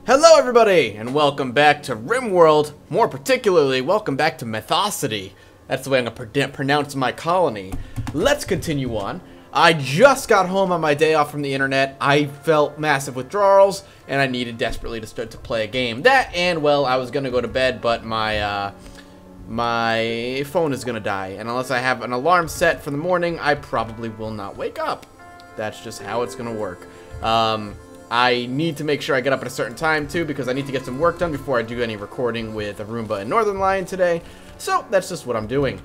Hello everybody, and welcome back to Rimworld. More particularly, welcome back to Mythocity. That's the way I'm going to pronounce my colony. Let's continue on. I just got home on my day off from the internet. I felt massive withdrawals, and I needed desperately to start to play a game. That, and well, I was going to go to bed, but my phone is going to die. And unless I have an alarm set for the morning, I probably will not wake up. That's just how it's going to work. I need to make sure I get up at a certain time, too, because I need to get some work done before I do any recording with Roomba and Northern Lion today. So, that's just what I'm doing.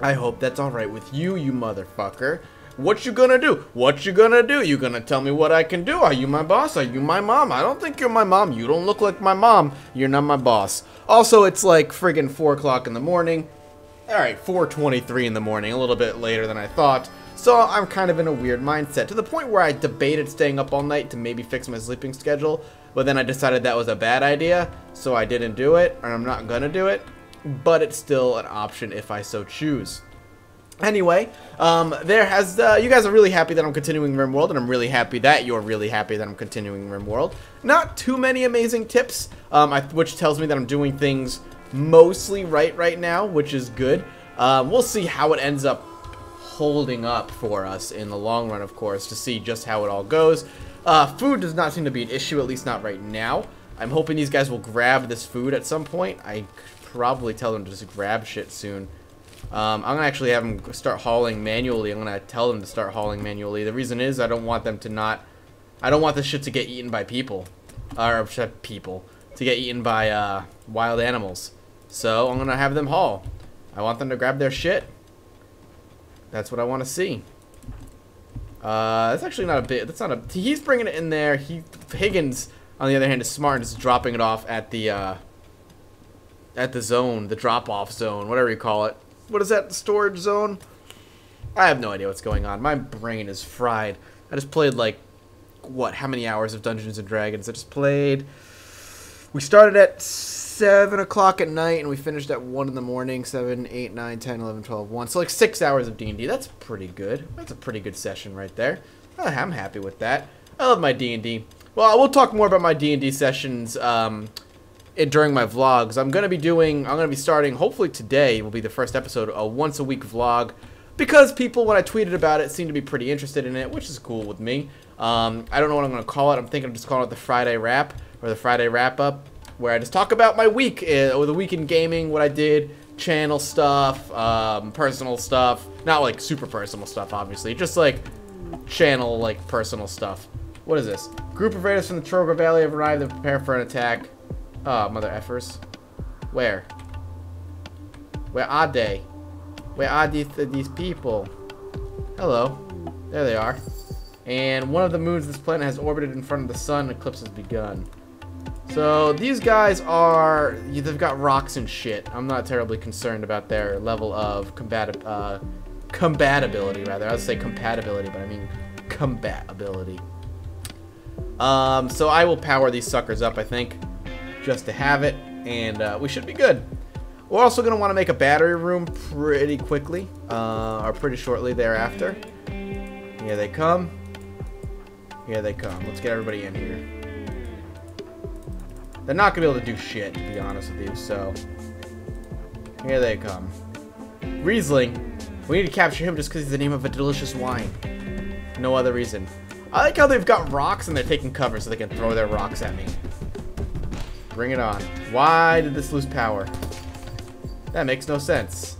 I hope that's alright with you, you motherfucker. What you gonna do? What you gonna do? You gonna tell me what I can do? Are you my boss? Are you my mom? I don't think you're my mom. You don't look like my mom. You're not my boss. Also, it's like friggin' 4 o'clock in the morning. Alright, 4:23 in the morning. A little bit later than I thought. So I'm kind of in a weird mindset, to the point where I debated staying up all night to maybe fix my sleeping schedule, but then I decided that was a bad idea, so I didn't do it, and I'm not gonna do it, but it's still an option if I so choose. Anyway, you guys are really happy that I'm continuing Rimworld, and I'm really happy that you're really happy that I'm continuing Rimworld. Not too many amazing tips, which tells me that I'm doing things mostly right now, which is good. We'll see how it ends up holding up for us in the long run, of course, to see just how it all goes. Food does not seem to be an issue, at least not right now. I'm hoping these guys will grab this food at some point. I probably tell them to just grab shit soon. I'm gonna actually have them start hauling manually. I'm gonna tell them to start hauling manually. The reason is I don't want them to I don't want this shit to get eaten by people. Or people. To get eaten by wild animals. So I'm gonna have them haul. I want them to grab their shit. That's what I want to see. That's actually not a bit. That's not a. He's bringing it in there. Higgins, on the other hand, is smart and is dropping it off at the zone, the drop-off zone, whatever you call it. What is that? The storage zone? I have no idea what's going on. My brain is fried. I just played like what? How many hours of Dungeons and Dragons? I just played. We started at 7 o'clock at night and we finished at 1 in the morning. 7, 8, 9, 10, 11, 12, 1. So like 6 hours of D&D. That's pretty good. That's a pretty good session right there. I'm happy with that. I love my D&D. Well, we'll talk more about my D&D sessions during my vlogs. I'm going to be starting, hopefully today will be the first episode, a once-a-week vlog. Because people, when I tweeted about it, seem to be pretty interested in it, which is cool with me. I don't know what I'm going to call it. I'm thinking of just calling it the Friday Wrap. Or the Friday Wrap-Up, where I just talk about my week, or the week in gaming, what I did, channel stuff, personal stuff. Not like super personal stuff, obviously. Just like channel, like personal stuff. What is this? Group of raiders from the Trogar Valley have arrived and prepare for an attack. Oh, mother effers. Where? Where are they? Where are these people? Hello. There they are. And one of the moons of this planet has orbited in front of the sun. Eclipse has begun. So these guys they've got rocks and shit. I'm not terribly concerned about their level of compatibility, rather. I would say compatibility, but I mean compatibility. So I will power these suckers up, I think, just to have it, and we should be good. We're also going to want to make a battery room pretty quickly, or pretty shortly thereafter. Here they come. Here they come. Let's get everybody in here. They're not going to be able to do shit, to be honest with you, so here they come. Riesling. We need to capture him just because he's the name of a delicious wine. No other reason. I like how they've got rocks and they're taking cover so they can throw their rocks at me. Bring it on. Why did this lose power? That makes no sense.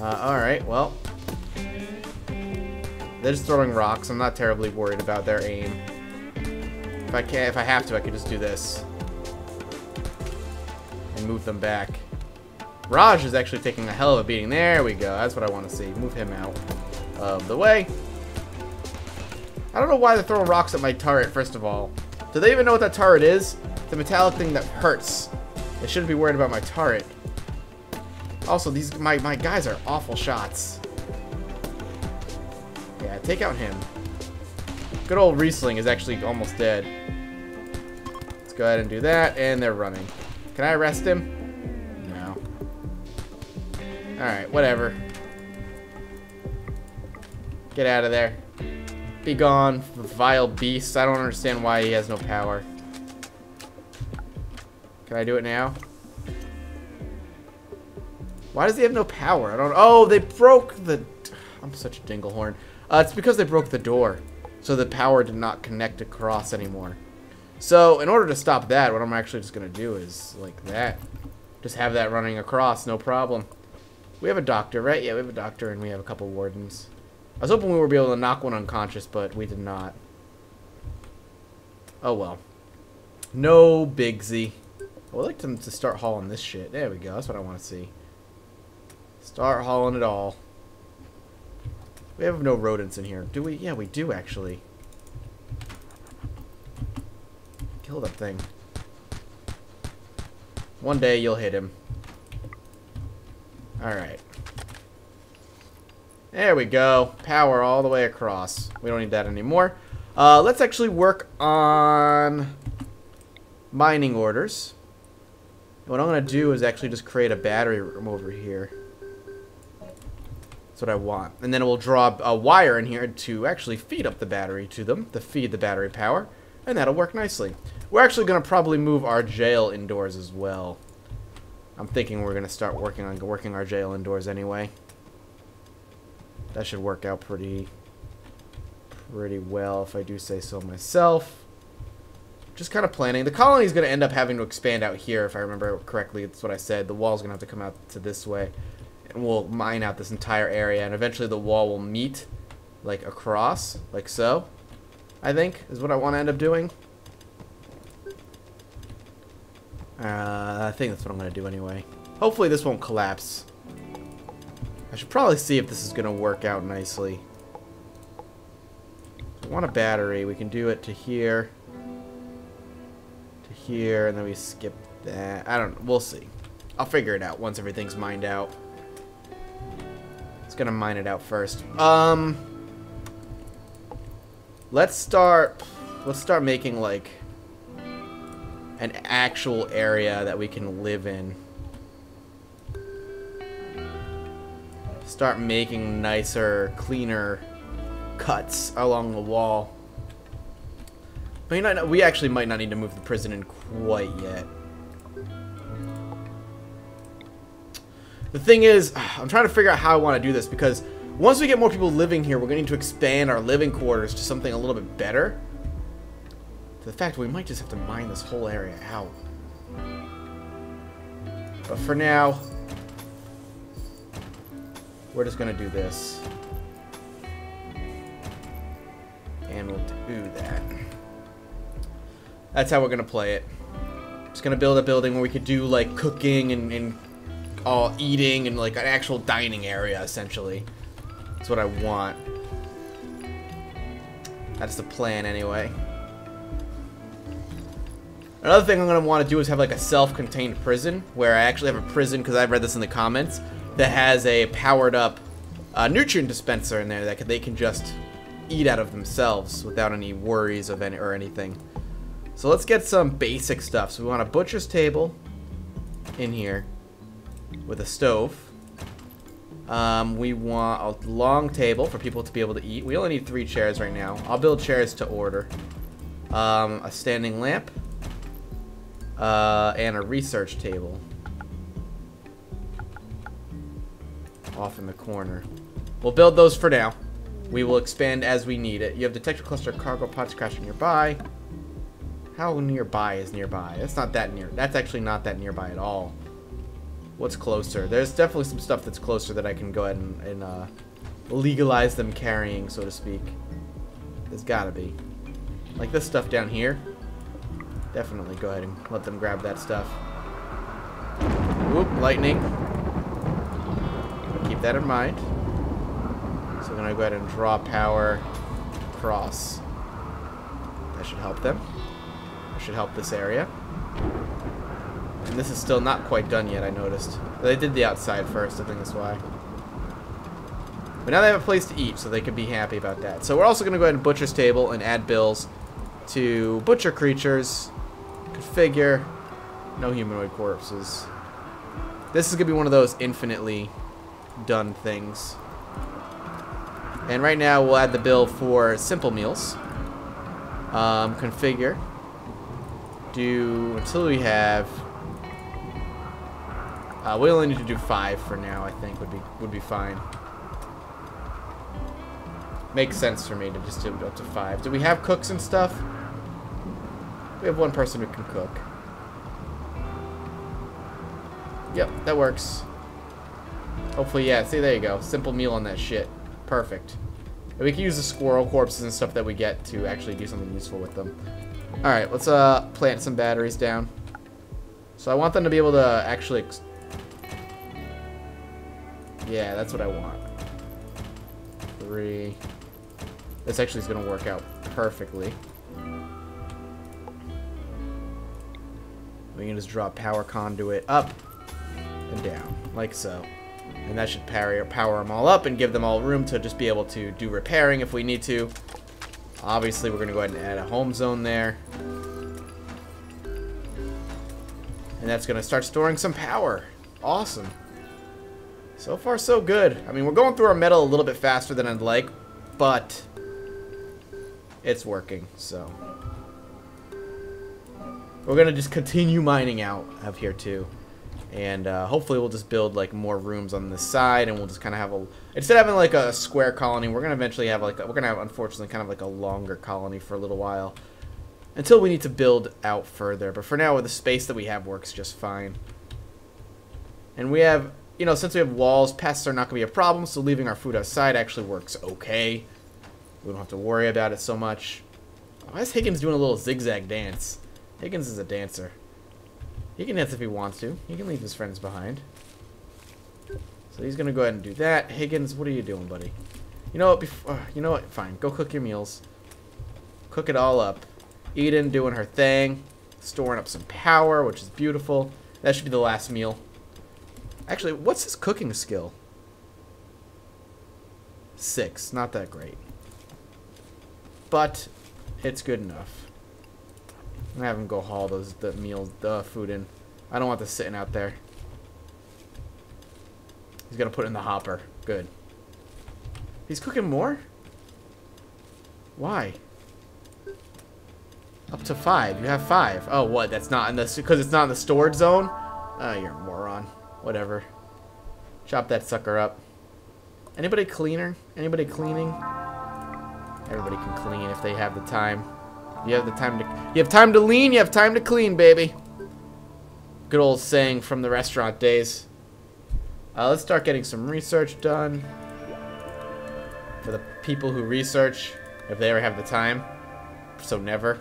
Alright, well. They're just throwing rocks. I'm not terribly worried about their aim. If I have to, I can just do this. And move them back. Raj is actually taking a hell of a beating. There we go. That's what I want to see. Move him out of the way. I don't know why they're throwing rocks at my turret, first of all. Do they even know what that turret is? It's a metallic thing that hurts. They shouldn't be worried about my turret. Also, my guys are awful shots. Yeah, take out him. Good old Riesling is actually almost dead. Let's go ahead and do that, and they're running. Can I arrest him? No. Alright, whatever. Get out of there. Be gone, vile beast. I don't understand why he has no power. Can I do it now? Why does he have no power? I don't. Oh, they broke the. I'm such a dinglehorn. It's because they broke the door, so the power did not connect across anymore. So in order to stop that, what I'm actually just gonna do is like that. Just have that running across, no problem. We have a doctor, right? Yeah, we have a doctor, and we have a couple wardens. I was hoping we would be able to knock one unconscious, but we did not. Oh well. No bigsy. I would like them to start hauling this shit. There we go. That's what I want to see. Start hauling it all. We have no rodents in here. Do we? Yeah, we do, actually. Kill that thing. One day you'll hit him. Alright. There we go. Power all the way across. We don't need that anymore. Let's actually work on mining orders. What I'm going to do is actually just create a battery room over here. That's what I want. And then we'll draw a wire in here to actually feed up the battery to them, to feed the battery power. And that'll work nicely. We're actually going to probably move our jail indoors as well. I'm thinking we're going to start working our jail indoors anyway. That should work out pretty well if I do say so myself. Just kind of planning. The colony is going to end up having to expand out here, if I remember correctly. That's what I said. The wall's going to have to come out to this way. And we'll mine out this entire area. And eventually the wall will meet, like, across, like so. I think, is what I want to end up doing. I think that's what I'm going to do anyway. Hopefully this won't collapse. I should probably see if this is going to work out nicely. I want a battery. We can do it to here. To here, and then we skip that. I don't know. We'll see. I'll figure it out once everything's mined out. It's going to mine it out first. Let's start making, like, an actual area that we can live in. Start making nicer, cleaner cuts along the wall. But we actually might not need to move the prison in quite yet. The thing is, I'm trying to figure out how I want to do this, because once we get more people living here, we're going to need to expand our living quarters to something a little bit better. To the fact we might just have to mine this whole area out. But for now, we're just going to do this. And we'll do that. That's how we're going to play it. Just going to build a building where we could do, like, cooking and all eating and, like, an actual dining area, essentially. That's what I want. That's the plan, anyway. Another thing I'm going to want to do is have, like, a self-contained prison, where I actually have a prison, because I've read this in the comments, that has a powered-up nutrient dispenser in there that they can just eat out of themselves without any worries of anything. So let's get some basic stuff. So we want a butcher's table in here with a stove. We want a long table for people to be able to eat. We only need 3 chairs right now. I'll build chairs to order. A standing lamp. And a research table. Off in the corner. We'll build those for now. We will expand as we need it. You have detector cluster cargo pods crashing nearby. How nearby is nearby? That's not that near. That's actually not that nearby at all. What's closer? There's definitely some stuff that's closer that I can go ahead and legalize them carrying, so to speak. There's gotta be. Like this stuff down here. Definitely go ahead and let them grab that stuff. Whoop, lightning. Keep that in mind. So we're gonna go ahead and draw power across. That should help them. That should help this area. And this is still not quite done yet, I noticed. They did the outside first, I think that's why. But now they have a place to eat, so they can be happy about that. So we're also gonna go ahead and butcher's table and add bills to butcher creatures. Configure. No humanoid corpses. This is gonna be one of those infinitely done things. And right now we'll add the build for simple meals. Configure. Do until we have. We only need to do 5 for now. I think would be fine. Makes sense for me to just do up to 5. Do we have cooks and stuff? We have one person who can cook. Yep, that works. Hopefully, yeah. See, there you go. Simple meal on that shit. Perfect. And we can use the squirrel corpses and stuff that we get to actually do something useful with them. Alright, let's plant some batteries down. So I want them to be able to actually... Yeah, that's what I want. 3. This actually is going to work out perfectly. We can just draw a power conduit up and down, like so. And that should power them all up and give them all room to just be able to do repairing if we need to. Obviously, we're going to go ahead and add a home zone there. And that's going to start storing some power. Awesome. So far, so good. I mean, we're going through our metal a little bit faster than I'd like, but it's working, so. We're going to just continue mining out of here, too. And hopefully we'll just build, like, more rooms on this side, and we'll just kind of have a... Instead of having, like, a square colony, we're going to eventually have, like... We're going to have, unfortunately, kind of, like, a longer colony for a little while. Until we need to build out further. But for now, with the space that we have works just fine. And we have... You know, since we have walls, pests are not going to be a problem, so leaving our food outside actually works okay. We don't have to worry about it so much. Why is Higgins doing a little zigzag dance? Higgins is a dancer. He can dance if he wants to. He can leave his friends behind. So he's going to go ahead and do that. Higgins, what are you doing, buddy? You know what? You know what? Fine. Go cook your meals. Cook it all up. Eden doing her thing. Storing up some power, which is beautiful. That should be the last meal. Actually, what's his cooking skill? 6. Not that great. But it's good enough. I'm gonna have him go haul the food in. I don't want this sitting out there. He's gonna put it in the hopper. Good. He's cooking more? Why? Up to 5. You have 5. Oh, what? That's not in the... Because it's not in the storage zone? Oh, you're a moron. Whatever. Chop that sucker up. Anybody cleaner? Anybody cleaning? Everybody can clean if they have the time. You have the time to... You have time to lean, you have time to clean, baby. Good old saying from the restaurant days. Let's start getting some research done. For the people who research, if they ever have the time. So never.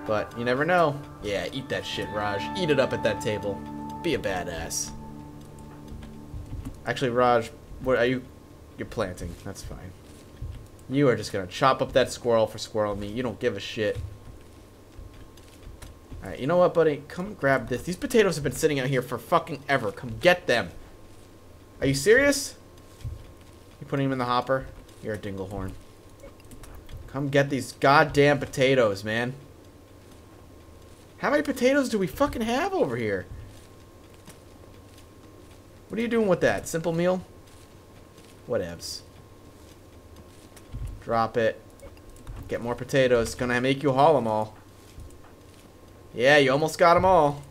But you never know. Yeah, eat that shit, Raj. Eat it up at that table. Be a badass. Actually, Raj, what are you? You're planting. That's fine. You are just gonna chop up that squirrel for squirrel meat. You don't give a shit. Alright, you know what, buddy? Come grab this. These potatoes have been sitting out here for fucking ever. Come get them. Are you serious? You putting them in the hopper? You're a dinglehorn. Come get these goddamn potatoes, man. How many potatoes do we fucking have over here? What are you doing with that? Simple meal? Whatevs. Drop it. Get more potatoes. Gonna make you haul them all. Yeah, you almost got them all.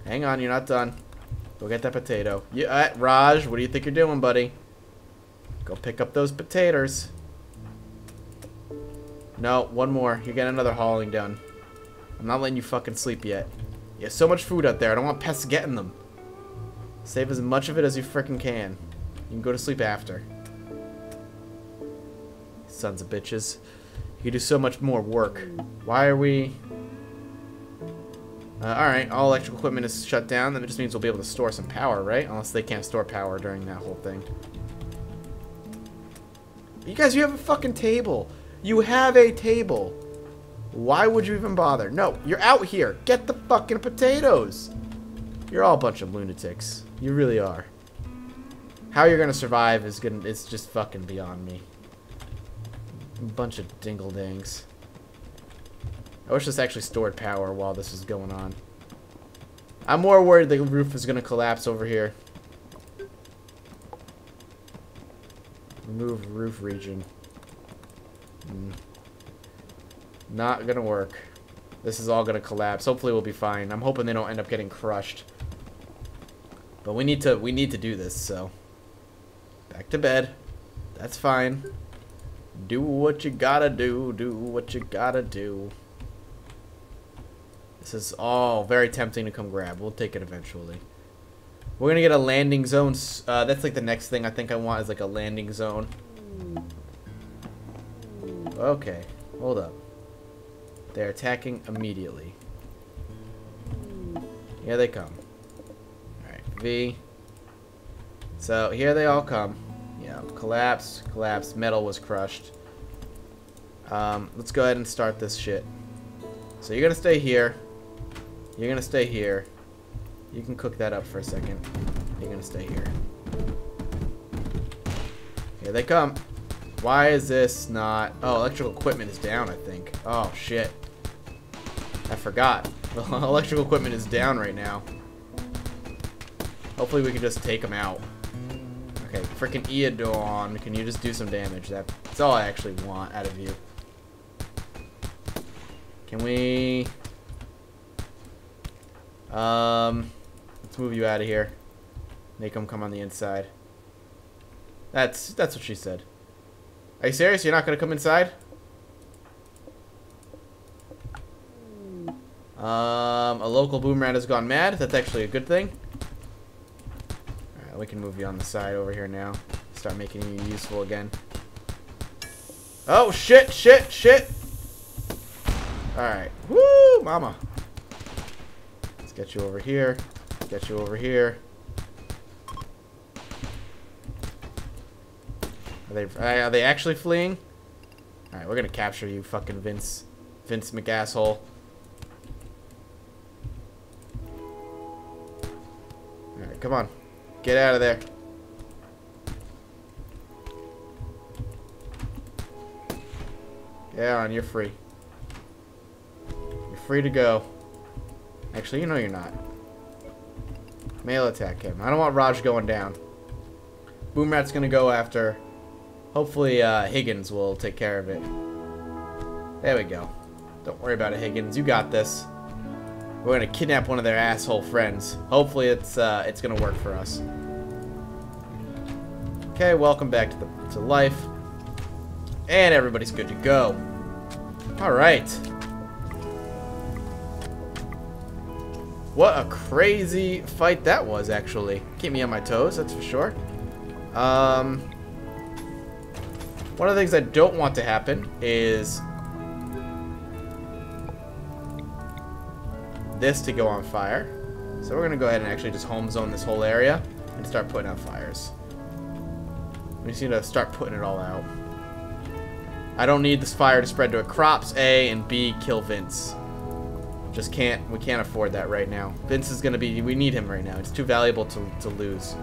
Hang on, you're not done. Go get that potato. Yeah, Raj, what do you think you're doing, buddy? Go pick up those potatoes. No, one more. You get another hauling done. I'm not letting you fucking sleep yet. You have so much food out there. I don't want pests getting them. Save as much of it as you frickin' can. You can go to sleep after. Sons of bitches. You can do so much more work. Why are we... Alright, all electrical equipment is shut down. That just means we'll be able to store some power, right? Unless they can't store power during that whole thing. You guys, you have a fucking table. You have a table. Why would you even bother? No, you're out here. Get the fucking potatoes. You're all a bunch of lunatics. You really are. How you're gonna survive is it's just fucking beyond me. A bunch of dingle-dangs. I wish this actually stored power while this is going on. I'm more worried the roof is gonna collapse over here. Remove roof region. Not gonna work. This is all gonna collapse. Hopefully we'll be fine. I'm hoping they don't end up getting crushed. But we need to do this, so. Back to bed. That's fine. Do what you gotta do. Do what you gotta do. This is all very tempting to come grab. We'll take it eventually. We're gonna get a landing zone. That's like the next thing I think I want is like a landing zone. Okay, hold up. They're attacking immediately. Here they come. Alright, V. So here they all come. Yeah, collapse, collapse. Metal was crushed. Let's go ahead and start this shit. So you're gonna stay here. You're gonna stay here. You can cook that up for a second. You're gonna stay here. Here they come. Why is this not... Oh, electrical equipment is down, I think. Oh, shit. I forgot. Electrical equipment is down right now. Hopefully we can just take them out. Okay, freaking Eodon. Can you just do some damage? That's all I actually want out of you. Can we... Let's move you out of here. Make them come on the inside. That's what she said. Are you serious? You're not gonna come inside? A local boomerang has gone mad. That's actually a good thing. Alright, we can move you on the side over here now. Start making you useful again. Oh, shit, shit, shit! Alright. Woo, mama. Let's get you over here. Get you over here. Are they actually fleeing? Alright, we're gonna capture you, fucking Vince McAsshole. Alright, come on. Get out of there. Yeah, on, you're free. You're free to go. Actually, you know you're not. Melee attack him. I don't want Raj going down. Boomrat's gonna go after... Hopefully, Higgins will take care of it. There we go. Don't worry about it, Higgins. You got this. We're gonna kidnap one of their asshole friends. Hopefully, it's gonna work for us. Okay, welcome back to life. And everybody's good to go. All right. What a crazy fight that was, actually. Keep me on my toes, that's for sure. One of the things I don't want to happen is this to go on fire. So we're going to go ahead and actually just home zone this whole area and start putting out fires. We just need to start putting it all out. I don't need this fire to spread to crops, A, and B, kill Vince. Just can't, we can't afford that right now. Vince is going to be, we need him right now. It's too valuable to lose.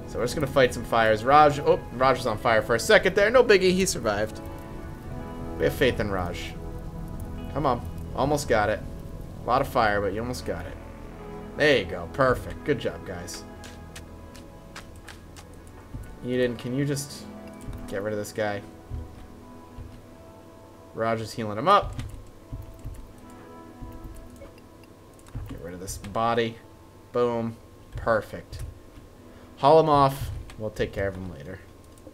So we're just going to fight some fires. Raj was on fire for a second there. No biggie, he survived. We have faith in Raj. Come on. Almost got it. A lot of fire, but you almost got it. There you go. Perfect. Good job, guys. Eden, can you just get rid of this guy? Raj is healing him up. Get rid of this body. Boom. Perfect. Haul him off. We'll take care of him later.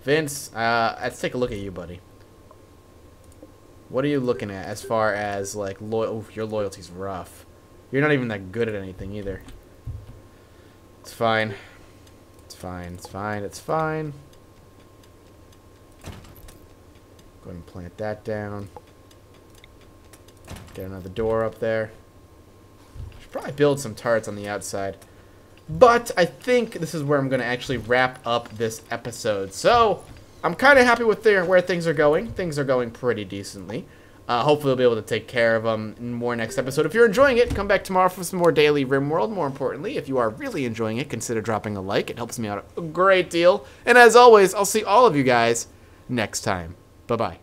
Vince, let's take a look at you, buddy. What are you looking at as far as, like, your loyalty's rough. You're not even that good at anything either. It's fine. It's fine. It's fine. It's fine. Go ahead and plant that down. Get another door up there. Should probably build some turrets on the outside. But I think this is where I'm going to actually wrap up this episode. So, I'm kind of happy with where things are going. Things are going pretty decently. Hopefully, we'll be able to take care of them in more next episode. If you're enjoying it, come back tomorrow for some more daily Rimworld. More importantly, if you are really enjoying it, consider dropping a like. It helps me out a great deal. And as always, I'll see all of you guys next time. Bye-bye.